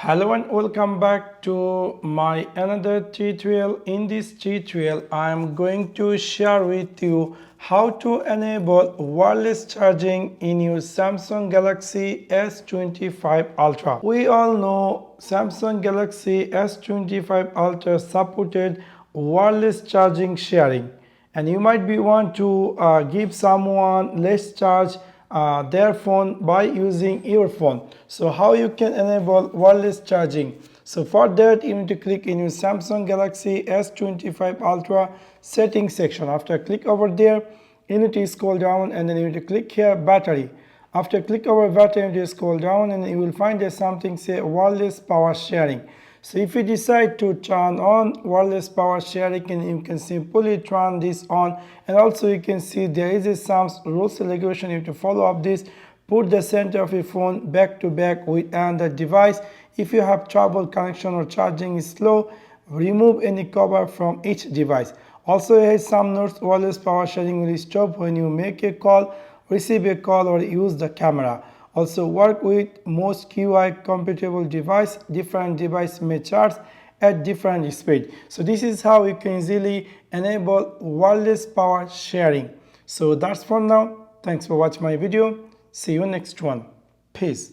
Hello and welcome back to my another tutorial. In this tutorial I am going to share with you how to enable wireless charging in your Samsung Galaxy S25 Ultra. We all know Samsung Galaxy S25 Ultra supported wireless charging sharing, and you might be want to give someone less charge their phone by using your phone. So how you can enable wireless charging? So for that you need to click in your Samsung Galaxy S25 Ultra settings section. After click over there, you need to scroll down and then you need to click here battery. After click over battery, you need to scroll down and you will find there something say wireless power sharing. So if you decide to turn on wireless power sharing, and you can simply turn this on, and also you can see there is some rules and regulation you have to follow up this. Put the center of your phone back to back with another device. If you have trouble connection or charging is slow, remove any cover from each device. Also here is some notes: wireless power sharing will stop when you make a call, receive a call, or use the camera. Also work with most QI compatible device. Different device may charge at different speed. So this is how you can easily enable wireless power sharing. So that's for now. Thanks for watching my video. See you next one. Peace.